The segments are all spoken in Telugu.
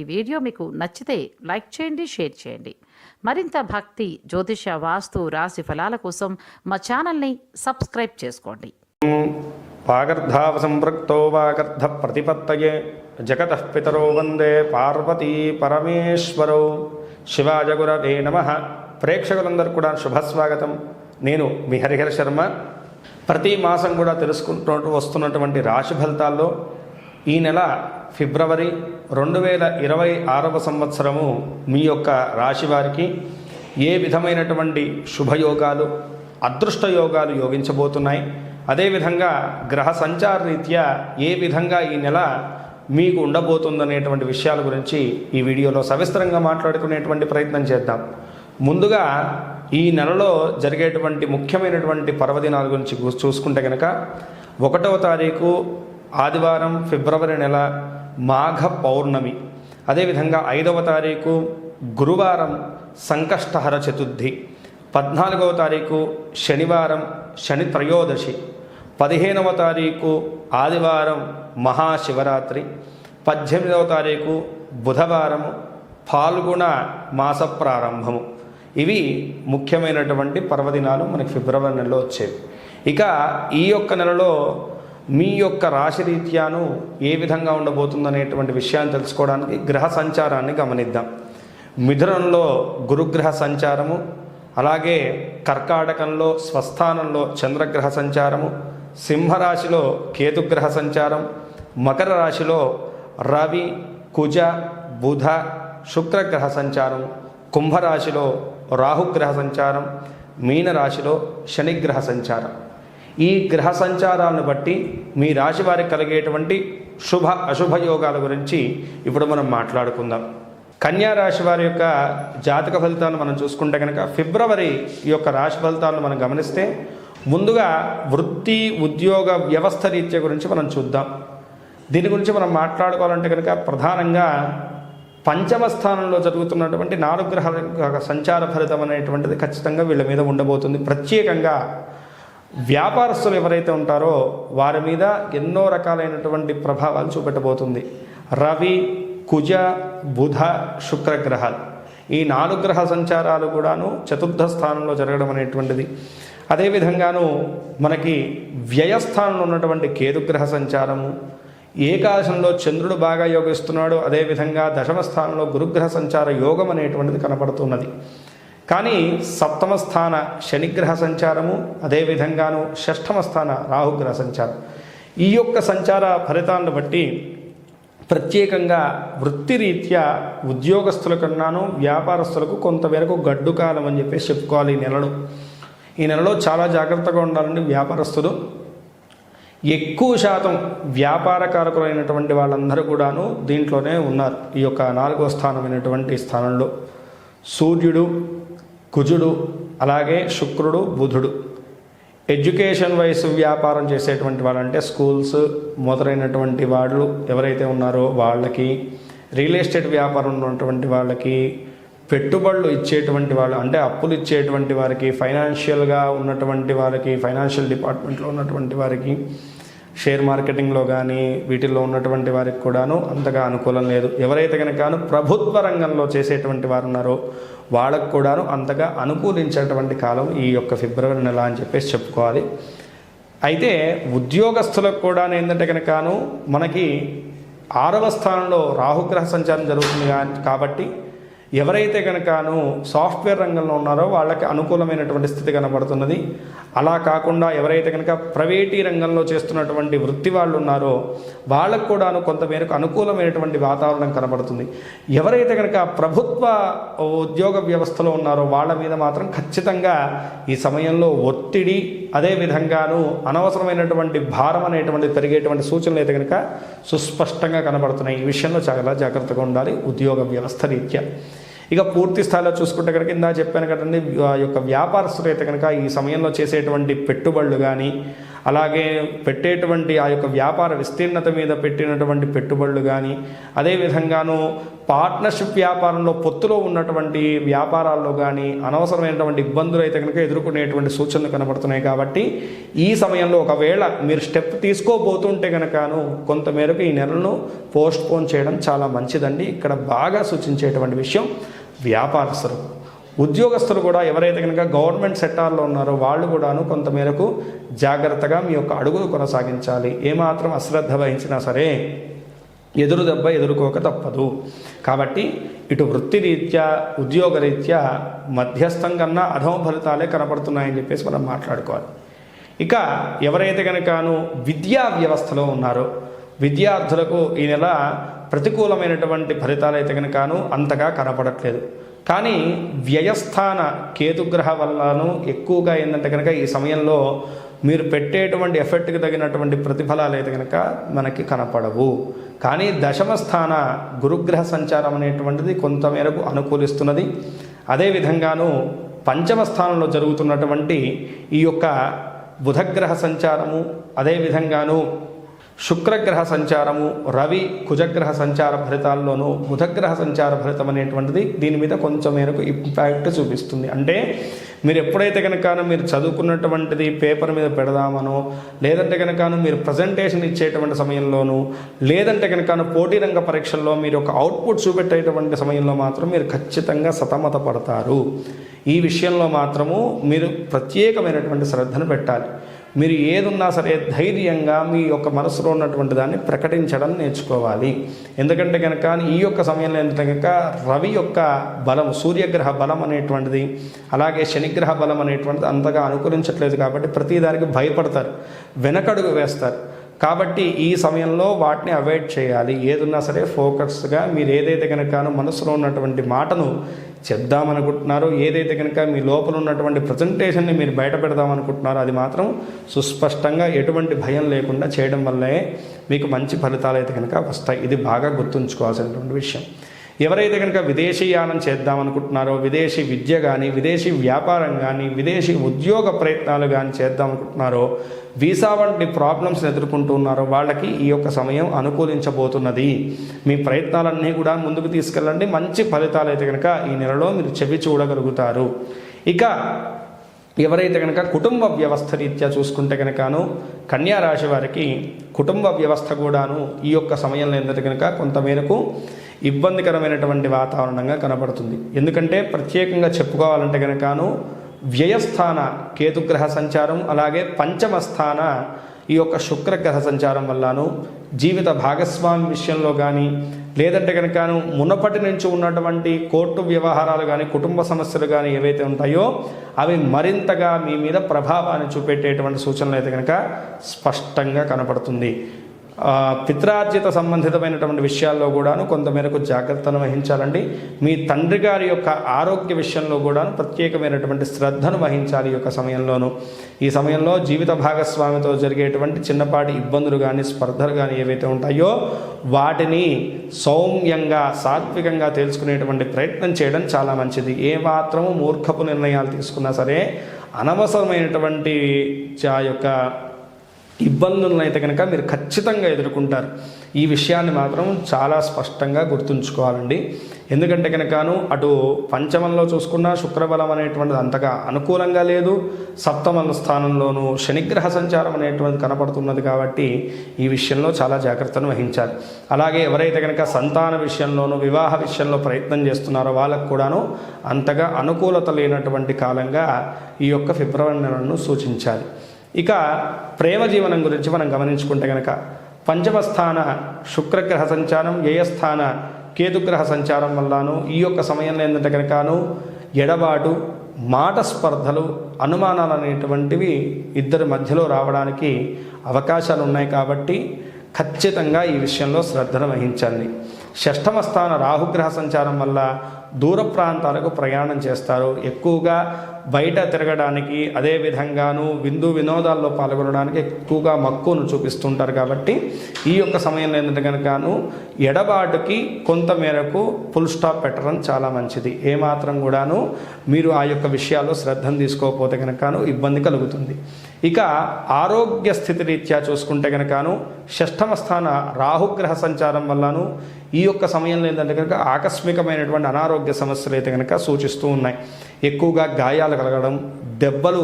ఈ వీడియో మీకు నచ్చితే లైక్ చేయండి, షేర్ చేయండి. మరింత భక్తి, జ్యోతిష, వాస్తు, రాశి ఫలాల కోసం మా ఛానల్ని సబ్స్క్రైబ్ చేసుకోండి. వాగర్ధావ సంపృక్తో వాగర్ధ ప్రతిపత్తయే జగతః పితరో వందే పార్వతీ పరమేశ్వరౌ. శివాయ గురవే నమః. ప్రేక్షకులందరూ కూడా శుభస్వాగతం. నేను మీ హరిహర శర్మ. ప్రతి మాసం కూడా తెలుసుకుంటూ వస్తున్నటువంటి రాశి ఫలితాల్లో ఈ నెల ఫిబ్రవరి 2026 సంవత్సరము మీ యొక్క రాశి వారికి ఏ విధమైనటువంటి శుభయోగాలు, అదృష్ట యోగాలు యోగించబోతున్నాయి, అదేవిధంగా గ్రహ సంచార రీత్యా ఏ విధంగా ఈ నెల మీకు ఉండబోతుందనేటువంటి విషయాల గురించి ఈ వీడియోలో సవిస్తరంగా మాట్లాడుకునేటువంటి ప్రయత్నం చేద్దాం. ముందుగా ఈ నెలలో జరిగేటువంటి ముఖ్యమైనటువంటి పర్వదినాల గురించి చూసుకుంటే కనుక 1వ తారీఖు ఆదివారం ఫిబ్రవరి నెల మాఘ పౌర్ణమి, అదేవిధంగా 5వ తారీఖు గురువారం సంకష్టహర చతుర్థి, 14వ తారీఖు శనివారం శని త్రయోదశి, 15వ తారీఖు ఆదివారం మహాశివరాత్రి, 18వ తారీఖు బుధవారము ఫాల్గుణ మాస ప్రారంభము. ఇవి ముఖ్యమైనటువంటి పర్వదినాలు మనకి ఫిబ్రవరి నెలలో వచ్చేవి. ఇక ఈ యొక్క నెలలో మీ యొక్క రాశి రీత్యాను ఏ విధంగా ఉండబోతుందనేటువంటి విషయాన్ని తెలుసుకోవడానికి గ్రహ సంచారాన్ని గమనిద్దాం. మిథునంలో గురుగ్రహ సంచారము, అలాగే కర్కాటకంలో స్వస్థానంలో చంద్రగ్రహ సంచారము, సింహరాశిలో కేతుగ్రహ సంచారం, మకర రాశిలో రవి, కుజ, బుధ, శుక్రగ్రహ సంచారం, కుంభరాశిలో రాహుగ్రహ సంచారం, మీనరాశిలో శనిగ్రహ సంచారం. ఈ గ్రహ సంచారాలను బట్టి మీ రాశి వారికి కలిగేటువంటి శుభ అశుభ యోగాల గురించి ఇప్పుడు మనం మాట్లాడుకుందాం. కన్యా రాశి వారి యొక్క జాతక ఫలితాలను మనం చూసుకుంటే కనుక ఫిబ్రవరి ఈ యొక్క రాశి ఫలితాలను మనం గమనిస్తే ముందుగా వృత్తి ఉద్యోగ వ్యవస్థ రీత్యా గురించి మనం చూద్దాం. దీని గురించి మనం మాట్లాడుకోవాలంటే కనుక ప్రధానంగా పంచమ స్థానంలో జరుగుతున్నటువంటి 4 గ్రహాల సంచార ఫలితం అనేటువంటిది ఖచ్చితంగా వీళ్ళ మీద ఉండబోతుంది. ప్రత్యేకంగా వ్యాపారస్తులు ఎవరైతే ఉంటారో వారి మీద ఎన్నో రకాలైనటువంటి ప్రభావాలు చూపెట్టబోతుంది. రవి, కుజ, బుధ, శుక్రగ్రహాలు ఈ 4 గ్రహ సంచారాలు కూడాను చతుర్థ స్థానంలో జరగడం అనేటువంటిది. అదేవిధంగాను మనకి వ్యయస్థానంలో ఉన్నటువంటి కేతుగ్రహ సంచారము, ఏకాదశంలో చంద్రుడు బాగా యోగిస్తున్నాడు, అదేవిధంగా దశమ స్థానంలో గురుగ్రహ సంచార యోగం అనేటువంటిది కనపడుతున్నది. కానీ సప్తమ స్థాన శనిగ్రహ సంచారము, అదేవిధంగాను షష్ఠమ స్థాన రాహుగ్రహ సంచారం. ఈ యొక్క సంచార ఫలితాలను బట్టి ప్రత్యేకంగా వృత్తిరీత్యా ఉద్యోగస్తుల కన్నాను వ్యాపారస్తులకు కొంతమేరకు గడ్డు కాలం అని చెప్పేసి చెప్పుకోవాలి. ఈ నెలలో చాలా జాగ్రత్తగా ఉండాలండి. వ్యాపారస్తులు ఎక్కువ శాతం వ్యాపారకారకులైనటువంటి వాళ్ళందరూ కూడాను దీంట్లోనే ఉన్నారు. ఈ యొక్క 4వ స్థానమైనటువంటి స్థానంలో సూర్యుడు, కుజుడు, అలాగే శుక్రుడు, బుధుడు. ఎడ్యుకేషన్ వైస్ వ్యాపారం చేసేటువంటి వాళ్ళంటే స్కూల్స్ మొదలైనటువంటి వాళ్ళు ఎవరైతే ఉన్నారో వాళ్ళకి, రియల్ ఎస్టేట్ వ్యాపారం ఉన్నటువంటి వాళ్ళకి, పెట్టుబడులు ఇచ్చేటువంటి వాళ్ళు అంటే అప్పులు ఇచ్చేటువంటి వారికి, ఫైనాన్షియల్గా ఉన్నటువంటి వారికి, ఫైనాన్షియల్ డిపార్ట్మెంట్లో ఉన్నటువంటి వారికి, షేర్ మార్కెటింగ్లో కానీ వీటిల్లో ఉన్నటువంటి వారికి కూడాను అంతగా అనుకూలం లేదు. ఎవరైతే కనుక ప్రభుత్వ రంగంలో చేసేటువంటి వారు ఉన్నారో వాళ్ళకు కూడాను అంతగా అనుకూలించేటువంటి కాలం ఈ యొక్క ఫిబ్రవరి నెల అని చెప్పేసి చెప్పుకోవాలి. అయితే ఉద్యోగస్తులకు కూడా ఏంటంటే కనుకను మనకి 6వ స్థానంలో రాహుగ్రహ సంచారం జరుగుతుంది కాబట్టి ఎవరైతే కనుకను సాఫ్ట్వేర్ రంగంలో ఉన్నారో వాళ్ళకి అనుకూలమైనటువంటి స్థితి కనబడుతున్నది. అలా కాకుండా ఎవరైతే కనుక ప్రైవేటీ రంగంలో చేస్తున్నటువంటి వృత్తి వాళ్ళు ఉన్నారో వాళ్ళకు కూడాను కొంతమేరకు అనుకూలమైనటువంటి వాతావరణం కనబడుతుంది. ఎవరైతే కనుక ప్రభుత్వ ఉద్యోగ వ్యవస్థలో ఉన్నారో వాళ్ళ మీద మాత్రం ఖచ్చితంగా ఈ సమయంలో ఒత్తిడి, అదేవిధంగాను అనవసరమైనటువంటి భారం అనేటువంటి పెరిగేటువంటి సూచనలు అయితే కనుక సుస్పష్టంగా కనబడుతున్నాయి. ఈ విషయంలో చాలా జాగ్రత్తగా ఉండాలి ఉద్యోగ వ్యవస్థ రీత్యా. ఇక పూర్తి స్థాయిలో చూసుకుంటే కనుక ఇందా చెప్పాను కదండి, యొక్క వ్యాపారస్తులు అయితే కనుక ఈ సమయంలో చేసేటువంటి పెట్టుబడులు కానీ, అలాగే పెట్టేటువంటి ఆ యొక్క వ్యాపార విస్తీర్ణత మీద పెట్టినటువంటి పెట్టుబడులు కానీ, అదేవిధంగాను పార్ట్నర్షిప్ వ్యాపారంలో పొత్తులో ఉన్నటువంటి వ్యాపారాల్లో కానీ అనవసరమైనటువంటి ఇబ్బందులు అయితే కనుక ఎదుర్కొనేటువంటి సూచనలు కనబడుతున్నాయి. కాబట్టి ఈ సమయంలో ఒకవేళ మీరు స్టెప్ తీసుకోబోతుంటే కనుకను కొంతమేరకు ఈ నెలను పోస్ట్పోన్ చేయడం చాలా మంచిదండి. ఇక్కడ బాగా సూచించేటువంటి విషయం వ్యాపారస్తులు, ఉద్యోగస్తులు కూడా ఎవరైతే కనుక గవర్నమెంట్ సెక్టార్లో ఉన్నారో వాళ్ళు కూడాను కొంతమేరకు జాగ్రత్తగా మీ యొక్క అడుగులు కొనసాగించాలి. ఏమాత్రం అశ్రద్ధ వహించినా సరే ఎదురు దెబ్బ ఎదుర్కోక తప్పదు. కాబట్టి ఇటు వృత్తిరీత్యా ఉద్యోగరీత్యా మధ్యస్థం కన్నా అధమ ఫలితాలే కనపడుతున్నాయని చెప్పేసి మనం మాట్లాడుకోవాలి. ఇక ఎవరైతే కనుకను విద్యా వ్యవస్థలో ఉన్నారో విద్యార్థులకు ఈ నెల ప్రతికూలమైనటువంటి ఫలితాలు అయితే కనుకను అంతగా కనపడట్లేదు. కానీ వ్యయస్థాన కేతుగ్రహ వల్లను ఎక్కువగా ఏంటంటే కనుక ఈ సమయంలో మీరు పెట్టేటువంటి ఎఫెక్ట్కి తగినటువంటి ప్రతిఫలాలు అయితే కనుక మనకి కనపడవు. కానీ దశమ స్థాన గురుగ్రహ సంచారం అనేటువంటిది కొంతమేరకు అనుకూలిస్తున్నది. అదేవిధంగాను పంచమ స్థానంలో జరుగుతున్నటువంటి ఈ యొక్క బుధగ్రహ సంచారము, అదేవిధంగాను శుక్రగ్రహ సంచారము, రవి కుజగ్రహ సంచార ఫలితాల్లోనూ బుధగ్రహ సంచార ఫలితం అనేటువంటిది దీని మీద కొంచెం మేరకు ఇంపాక్ట్ చూపిస్తుంది. అంటే మీరు ఎప్పుడైతే కనుక మీరు చదువుకున్నటువంటిది పేపర్ మీద పెడదామనో, లేదంటే కనుక మీరు ప్రజెంటేషన్ ఇచ్చేటువంటి సమయంలోనూ, లేదంటే కనుక పోటీ రంగ పరీక్షల్లో మీరు ఒక అవుట్పుట్ చూపెట్టేటువంటి సమయంలో మాత్రం మీరు ఖచ్చితంగా సతమత పడతారు. ఈ విషయంలో మాత్రము మీరు ప్రత్యేకమైనటువంటి శ్రద్ధను పెట్టాలి. మీరు ఏదున్నా సరే ధైర్యంగా మీ యొక్క మనసులో ఉన్నటువంటి దాన్ని ప్రకటించడం నేర్చుకోవాలి. ఎందుకంటే కనుక ఈ యొక్క సమయంలో ఏంటంటే కనుక రవి యొక్క బలం, సూర్యగ్రహ బలం అనేటువంటిది, అలాగే శనిగ్రహ బలం అనేటువంటిది అంతగా అనుకూలించట్లేదు. కాబట్టి ప్రతిదానికి భయపడతారు, వెనకడుగు వేస్తారు. కాబట్టి ఈ సమయంలో వాటిని అవాయిడ్ చేయాలి. ఏదున్నా సరే ఫోకస్గా మీరు ఏదైతే కనుక మనసులో ఉన్నటువంటి మాటను చెప్దామనుకుంటున్నారో, ఏదైతే కనుక మీ లోపల ఉన్నటువంటి ప్రజెంటేషన్ని మీరు బయట పెడదామనుకుంటున్నారో అది మాత్రం సుస్పష్టంగా ఎటువంటి భయం లేకుండా చేయడం వల్లే మీకు మంచి ఫలితాలు అయితే కనుక వస్తాయి. ఇది బాగా గుర్తుంచుకోవాల్సినటువంటి విషయం. ఎవరైతే కనుక విదేశీయానం చేద్దామనుకుంటున్నారో, విదేశీ విద్య కానీ, విదేశీ వ్యాపారం కానీ, విదేశీ ఉద్యోగ ప్రయత్నాలు కానీ చేద్దామనుకుంటున్నారో, వీసా వంటి ప్రాబ్లమ్స్ని ఎదుర్కొంటున్నారో వాళ్ళకి ఈ యొక్క సమయం అనుకూలించబోతున్నది. మీ ప్రయత్నాలన్నీ కూడా ముందుకు తీసుకెళ్ళండి. మంచి ఫలితాలు అయితే కనుక ఈ నెలలో మీరు చెవి చూడగలుగుతారు. ఇక ఎవరైతే కనుక కుటుంబ వ్యవస్థ రీత్యా చూసుకుంటే కనుకను కన్యా రాశి వారికి కుటుంబ వ్యవస్థ కూడాను ఈ యొక్క సమయంలో ఏంటంటే కనుక కొంతమేరకు ఇబ్బందికరమైనటువంటి వాతావరణంగా కనబడుతుంది. ఎందుకంటే ప్రత్యేకంగా చెప్పుకోవాలంటే కనుకను వ్యయస్థాన కేతుగ్రహ సంచారం, అలాగే పంచమ స్థాన ఈ యొక్క శుక్రగ్రహ సంచారం వల్లను జీవిత భాగస్వామి విషయంలో కానీ, లేదంటే కనుక మునపటి నుంచి ఉన్నటువంటి కోర్టు వ్యవహారాలు కానీ, కుటుంబ సమస్యలు కానీ ఏవైతే ఉంటాయో అవి మరింతగా మీ మీద ప్రభావాన్ని చూపెట్టేటువంటి సూచనలు అయితే కనుక స్పష్టంగా కనపడుతుంది. పిత్రార్జిత సంబంధితమైనటువంటి విషయాల్లో కూడాను కొంతమేరకు జాగ్రత్తను వహించాలండి. మీ తండ్రి గారి యొక్క ఆరోగ్య విషయంలో కూడాను ప్రత్యేకమైనటువంటి శ్రద్ధను వహించాలి. ఈ యొక్క సమయంలోనూ ఈ సమయంలో జీవిత భాగస్వామితో జరిగేటువంటి చిన్నపాటి ఇబ్బందులు కానీ, స్పర్ధలు కానీ ఏవైతే ఉంటాయో వాటిని సౌమ్యంగా, సాత్వికంగా తెలుసుకునేటువంటి ప్రయత్నం చేయడం చాలా మంచిది. ఏమాత్రము మూర్ఖపు నిర్ణయాలు తీసుకున్నా సరే అనవసరమైనటువంటి ఆ యొక్క ఇబ్బందులను అయితే కనుక మీరు ఖచ్చితంగా ఎదుర్కొంటారు. ఈ విషయాన్ని మాత్రం చాలా స్పష్టంగా గుర్తుంచుకోవాలండి. ఎందుకంటే కనుకను అటు పంచమంలో చూసుకున్న శుక్రబలం అనేటువంటిది అంతగా అనుకూలంగా లేదు, సప్తమ స్థానంలోనూ శనిగ్రహ సంచారం అనేటువంటిది కనపడుతున్నది. కాబట్టి ఈ విషయంలో చాలా జాగ్రత్తను వహించాలి. అలాగే ఎవరైతే కనుక సంతాన విషయంలోనూ వివాహ విషయంలో ప్రయత్నం చేస్తున్నారో వాళ్ళకు కూడాను అంతగా అనుకూలత లేనటువంటి కాలంగా ఈ యొక్క ఫిబ్రవరి నెలను సూచించాలి. ఇక ప్రేమ జీవనం గురించి మనం గమనించుకుంటే కనుక పంచమ స్థాన శుక్రగ్రహ సంచారం, వ్యయస్థాన కేతుగ్రహ సంచారం వల్లను ఈ యొక్క సమయంలో ఏంటంటే కనుకను ఎడబాటు, మాట స్పర్ధలు, అనుమానాలు అనేటువంటివి ఇద్దరి మధ్యలో రావడానికి అవకాశాలు ఉన్నాయి. కాబట్టి ఖచ్చితంగా ఈ విషయంలో శ్రద్ధను వహించండి. షష్టమ స్థాన రాహుగ్రహ సంచారం వల్ల దూర ప్రాంతాలకు ప్రయాణం చేస్తారు. ఎక్కువగా బయట తిరగడానికి, అదేవిధంగాను వినోదాల్లో పాల్గొనడానికి ఎక్కువగా మక్కువను చూపిస్తుంటారు. కాబట్టి ఈ యొక్క సమయంలో ఏంటంటే కనుకను ఎడబాటుకి కొంత మేరకు ఫుల్ స్టాప్ పెట్టడం చాలా మంచిది. ఏమాత్రం కూడాను మీరు ఆ యొక్క విషయాల్లో శ్రద్ధను తీసుకోకపోతే కనుకను ఇబ్బంది కలుగుతుంది. ఇక ఆరోగ్య స్థితి రీత్యా చూసుకుంటే కనుకను షష్ఠమ స్థాన రాహుగ్రహ సంచారం వల్లను ఈ యొక్క సమయంలో ఏంటంటే కనుక ఆకస్మికమైనటువంటి అనారోగ్య సమస్యలు అయితే కనుక సూచిస్తూ ఉన్నాయి. ఎక్కువగా గాయాలు కలగడం, దెబ్బలు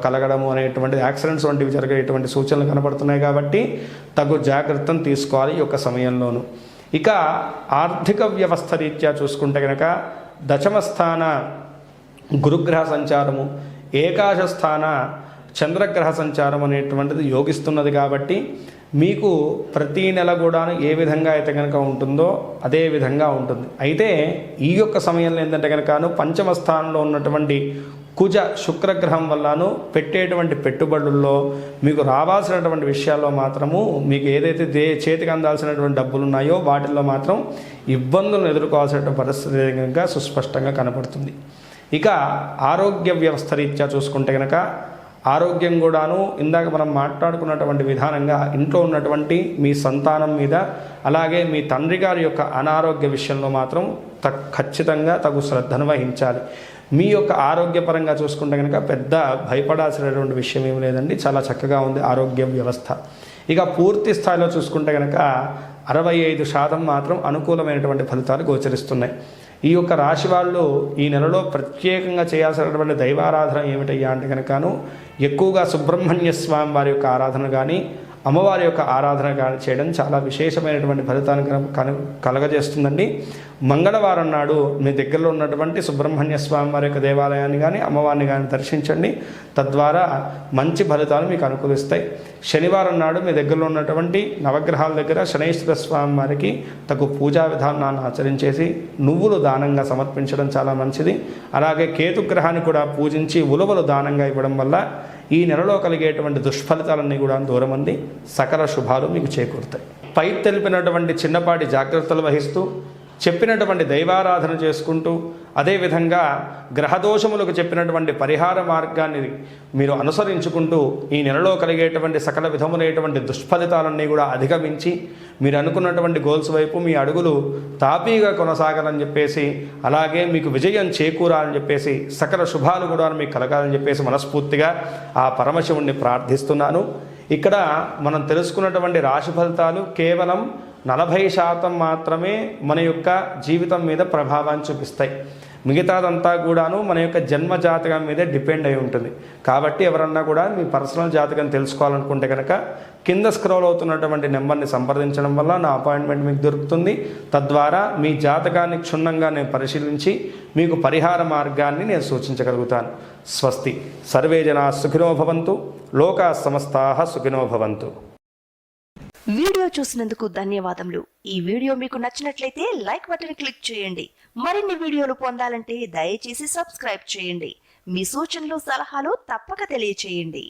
కలగడము అనేటువంటి యాక్సిడెంట్స్ వంటివి జరిగేటువంటి సూచనలు కనబడుతున్నాయి. కాబట్టి తగు జాగ్రత్తను తీసుకోవాలి ఈ యొక్క సమయంలోనూ. ఇక ఆర్థిక వ్యవస్థ రీత్యా చూసుకుంటే కనుక దశమ స్థాన గురుగ్రహ సంచారము, ఏకాదశ స్థాన చంద్రగ్రహ సంచారం అనేటువంటిది యోగిస్తున్నది. కాబట్టి మీకు ప్రతీ నెల కూడా ఏ విధంగా అయితే కనుక ఉంటుందో అదే విధంగా ఉంటుంది. అయితే ఈ యొక్క సమయంలో ఏంటంటే కనుక పంచమ స్థానంలో ఉన్నటువంటి కుజ శుక్రగ్రహం వల్లను పెట్టేటువంటి పెట్టుబడుల్లో మీకు రావాల్సినటువంటి విషయాల్లో మాత్రము మీకు ఏదైతే చేతికి అందాల్సినటువంటి డబ్బులు ఉన్నాయో వాటిల్లో మాత్రం ఇబ్బందులను ఎదుర్కోవాల్సినటువంటి పరిస్థితి కనుక సుస్పష్టంగా కనపడుతుంది. ఇక ఆరోగ్య వ్యవస్థ రీత్యా చూసుకుంటే కనుక ఆరోగ్యం కూడాను ఇందాక మనం మాట్లాడుకున్నటువంటి విధానంగా ఇంట్లో ఉన్నటువంటి మీ సంతానం మీద, అలాగే మీ తండ్రి గారి యొక్క అనారోగ్య విషయంలో మాత్రం ఖచ్చితంగా తగు శ్రద్ధను వహించాలి. మీ యొక్క ఆరోగ్యపరంగా చూసుకుంటే కనుక పెద్ద భయపడాల్సినటువంటి విషయం ఏమి లేదండి, చాలా చక్కగా ఉంది ఆరోగ్య వ్యవస్థ. ఇక పూర్తి స్థాయిలో చూసుకుంటే కనుక 65% మాత్రం అనుకూలమైనటువంటి ఫలితాలు గోచరిస్తున్నాయి. ఈ యొక్క రాశి వాళ్ళు ఈ నెలలో ప్రత్యేకంగా చేయాల్సినటువంటి దైవారాధన ఏమిటయ్యా అంటే కనుకను ఎక్కువగా సుబ్రహ్మణ్య స్వామి వారి యొక్క ఆరాధన కానీ, అమ్మవారి యొక్క ఆరాధన కానీ చేయడం చాలా విశేషమైనటువంటి ఫలితాన్ని కలగజేస్తుందండి. మంగళవారం నాడు మీ దగ్గరలో ఉన్నటువంటి సుబ్రహ్మణ్య స్వామి వారి యొక్క దేవాలయాన్ని కానీ, అమ్మవారిని కానీ దర్శించండి. తద్వారా మంచి ఫలితాలు మీకు అనుకూలిస్తాయి. శనివారం నాడు మీ దగ్గరలో ఉన్నటువంటి నవగ్రహాల దగ్గర శనైశ్వర స్వామి వారికి తగు పూజా విధానాన్ని ఆచరించేసి నువ్వులు దానంగా సమర్పించడం చాలా మంచిది. అలాగే కేతుగ్రహాన్ని కూడా పూజించి ఉలువలు దానంగా ఇవ్వడం వల్ల ఈ నెలలో కలిగేటువంటి దుష్ఫలితాలన్నీ కూడా దూరమంది సకల శుభాలు మీకు చేకూరుతాయి. పై తెలిపినటువంటి చిన్నపాటి జాగ్రత్తలు వహిస్తూ చెప్పినటువంటి దైవారాధన చేసుకుంటూ, అదేవిధంగా గ్రహదోషములకు చెప్పినటువంటి పరిహార మార్గాన్ని మీరు అనుసరించుకుంటూ ఈ నెలలో కలిగేటువంటి సకల విధములైనటువంటి దుష్ఫలితాలన్నీ కూడా అధిగమించి మీరు అనుకున్నటువంటి గోల్స్ వైపు మీ అడుగులు తాపీగా కొనసాగాలని చెప్పేసి, అలాగే మీకు విజయం చేకూరాలని చెప్పేసి, సకల శుభాలు కూడా మీకు కలగాలని చెప్పేసి మనస్ఫూర్తిగా ఆ పరమశివుణ్ణి ప్రార్థిస్తున్నాను. ఇక్కడ మనం తెలుసుకున్నటువంటి రాశి ఫలితాలు కేవలం 40% మాత్రమే మన యొక్క జీవితం మీద ప్రభావాన్ని చూపిస్తాయి. మిగతాదంతా కూడాను మన యొక్క జన్మ జాతకం మీదే డిపెండ్ అయి ఉంటుంది. కాబట్టి ఎవరన్నా కూడా మీ పర్సనల్ జాతకం తెలుసుకోవాలనుకుంటే కనుక కింద స్క్రోల్ అవుతున్నటువంటి నెంబర్ని సంప్రదించడం వల్ల నా అపాయింట్మెంట్ మీకు దొరుకుతుంది. తద్వారా మీ జాతకాన్ని క్షుణ్ణంగా నేను పరిశీలించి మీకు పరిహార మార్గాన్ని నేను సూచించగలుగుతాను. స్వస్తి. సర్వే జనా సుఖినో భవంతు. లోకా సమస్తాః సుఖినో భవంతు. వీడియో చూసినందుకు ధన్యవాదములు. ఈ వీడియో మీకు నచ్చినట్లయితే లైక్ బటన్ క్లిక్ చేయండి. మరిన్ని వీడియోలు పొందాలంటే దయచేసి సబ్స్క్రైబ్ చేయండి. మీ సూచనలు, సలహాలు తప్పక తెలియచేయండి.